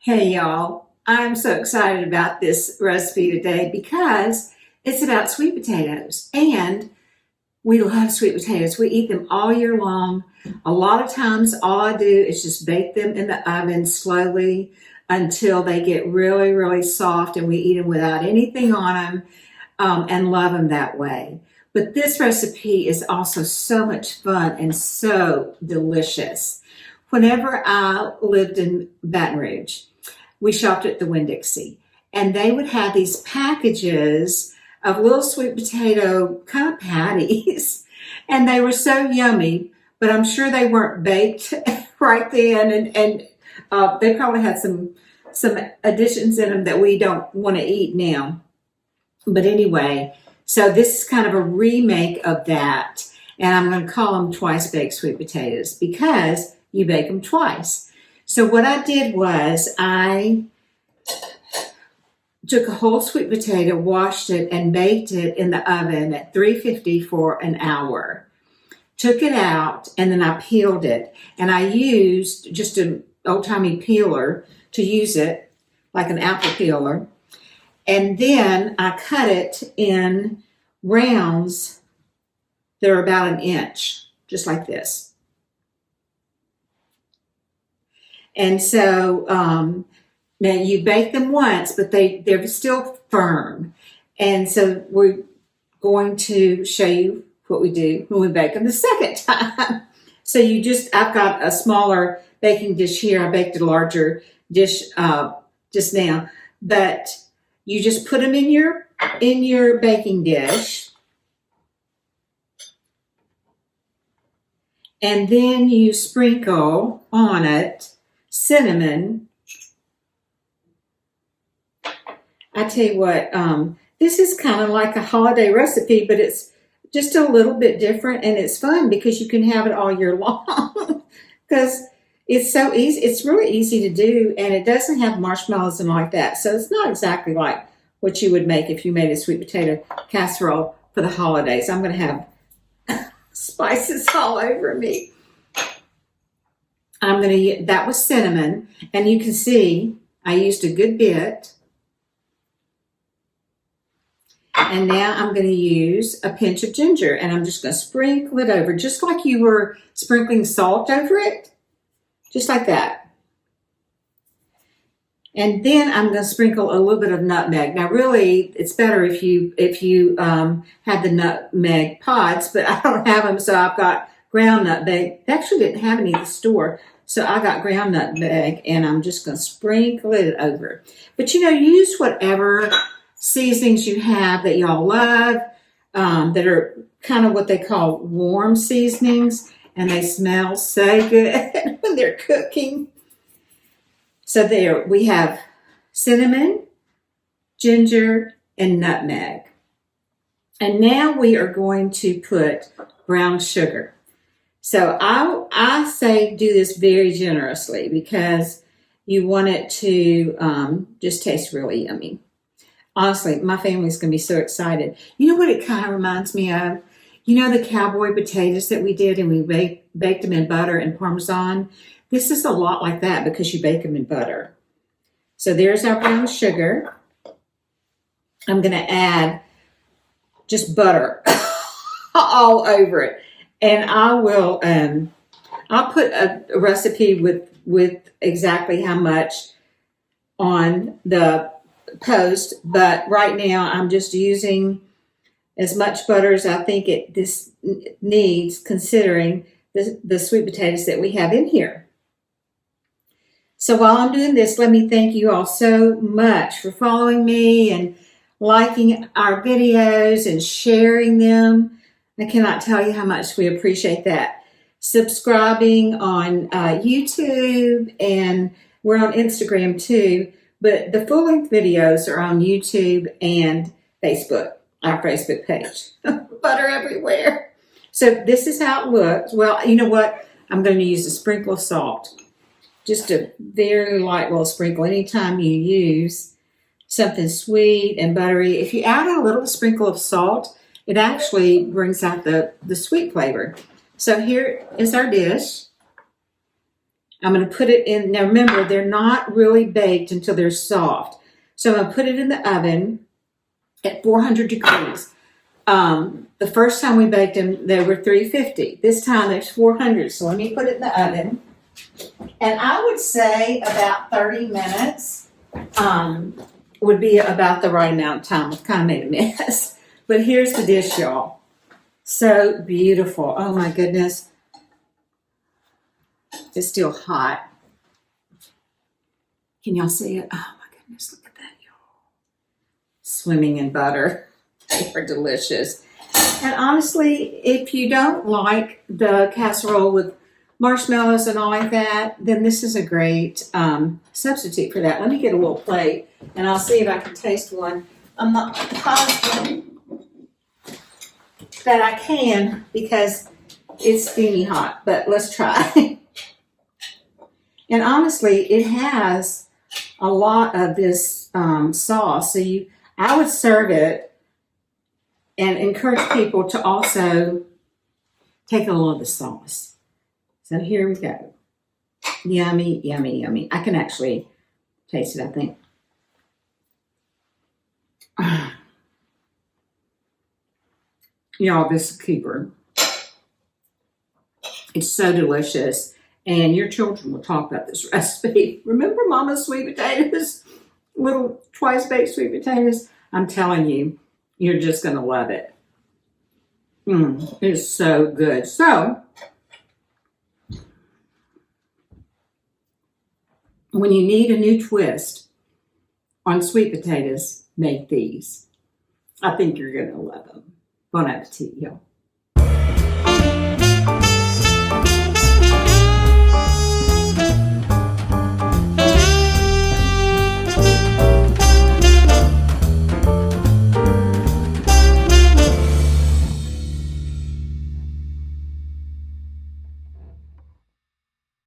Hey y'all, I'm so excited about this recipe today because it's about sweet potatoes and we love sweet potatoes. We eat them all year long. A lot of times all I do is just bake them in the oven slowly until they get really, really soft and we eat them without anything on them and love them that way. But this recipe is also so much fun and so delicious. Whenever I lived in Baton Rouge, we shopped at the Winn-Dixie, and they would have these packages of little sweet potato kind of patties, and they were so yummy. But I'm sure they weren't baked right then, and they probably had some additions in them that we don't want to eat now. But anyway, so this is kind of a remake of that, and I'm going to call them twice baked sweet potatoes because you bake them twice. So what I did was I took a whole sweet potato, washed it, and baked it in the oven at 350 for an hour. Took it out, and then I peeled it. And I used just an old-timey peeler to use it, like an apple peeler. And then I cut it in rounds that are about an inch, just like this. And so now you bake them once, but they're still firm. And so we're going to show you what we do when we bake them the second time. So I've got a smaller baking dish here. I baked a larger dish just now, but you just put them in your baking dish, and then you sprinkle on it cinnamon. I tell you what, this is kind of like a holiday recipe, but it's just a little bit different, and it's fun because you can have it all year long because it's so easy. It's really easy to do, and it doesn't have marshmallows and like that. So it's not exactly like what you would make if you made a sweet potato casserole for the holidays. I'm going to have spices all over me. That was cinnamon, and you can see I used a good bit. And now I'm going to use a pinch of ginger, and I'm just going to sprinkle it over, just like you were sprinkling salt over it, just like that. And then I'm going to sprinkle a little bit of nutmeg. Now, really, it's better if you had the nutmeg pods, but I don't have them, so I've got ground nutmeg. They actually didn't have any at the store, so I got ground nutmeg, and I'm just going to sprinkle it over. But, use whatever seasonings you have that y'all love, that are kind of what they call warm seasonings, and they smell so good when they're cooking. So there we have cinnamon, ginger, and nutmeg. And now we are going to put brown sugar. So I say do this very generously because you want it to just taste really yummy. Honestly, my family's going to be so excited. You know what it kind of reminds me of? The cowboy potatoes that we did, and we baked them in butter and Parmesan? This is a lot like that because you bake them in butter. So there's our brown sugar. I'm going to add just butter all over it. And I'll put a recipe with exactly how much on the post, but right now I'm just using as much butter as I think this needs, considering the sweet potatoes that we have in here. So while I'm doing this, let me thank you all so much for following me and liking our videos and sharing them. I cannot tell you how much we appreciate that. Subscribing on YouTube, and we're on Instagram too. But the full-length videos are on YouTube and Facebook, our Facebook page. Butter everywhere. So this is how it looks. Well, you know what? I'm going to use a sprinkle of salt. Just a very light little sprinkle. Anytime you use something sweet and buttery, if you add a little sprinkle of salt, it actually brings out the sweet flavor. So here is our dish. I'm going to put it in. Now remember, they're not really baked until they're soft. So I'm going to put it in the oven at 400 degrees. The first time we baked them, they were 350. This time there's 400. So let me put it in the oven. And I would say about 30 minutes would be about the right amount of time. I've kind of made a mess. But here's the dish, y'all. So beautiful. Oh my goodness. It's still hot. Can y'all see it? Oh my goodness, look at that, y'all. Swimming in butter. They're delicious. And honestly, if you don't like the casserole with marshmallows and all like that, then this is a great substitute for that. Let me get a little plate and I'll see if I can taste one. I'm not positive that I can because it's steamy hot, but let's try. And honestly, it has a lot of this sauce. So I would serve it and encourage people to also take a little of the sauce. So here we go. Yummy, yummy, yummy. I can actually taste it, I think. Y'all, this is a keeper. It's so delicious. And your children will talk about this recipe. Remember Mama's sweet potatoes? Little twice baked sweet potatoes? I'm telling you, you're just going to love it. It is so good. So, when you need a new twist on sweet potatoes, make these. I think you're going to love them. Bon appetit, y'all.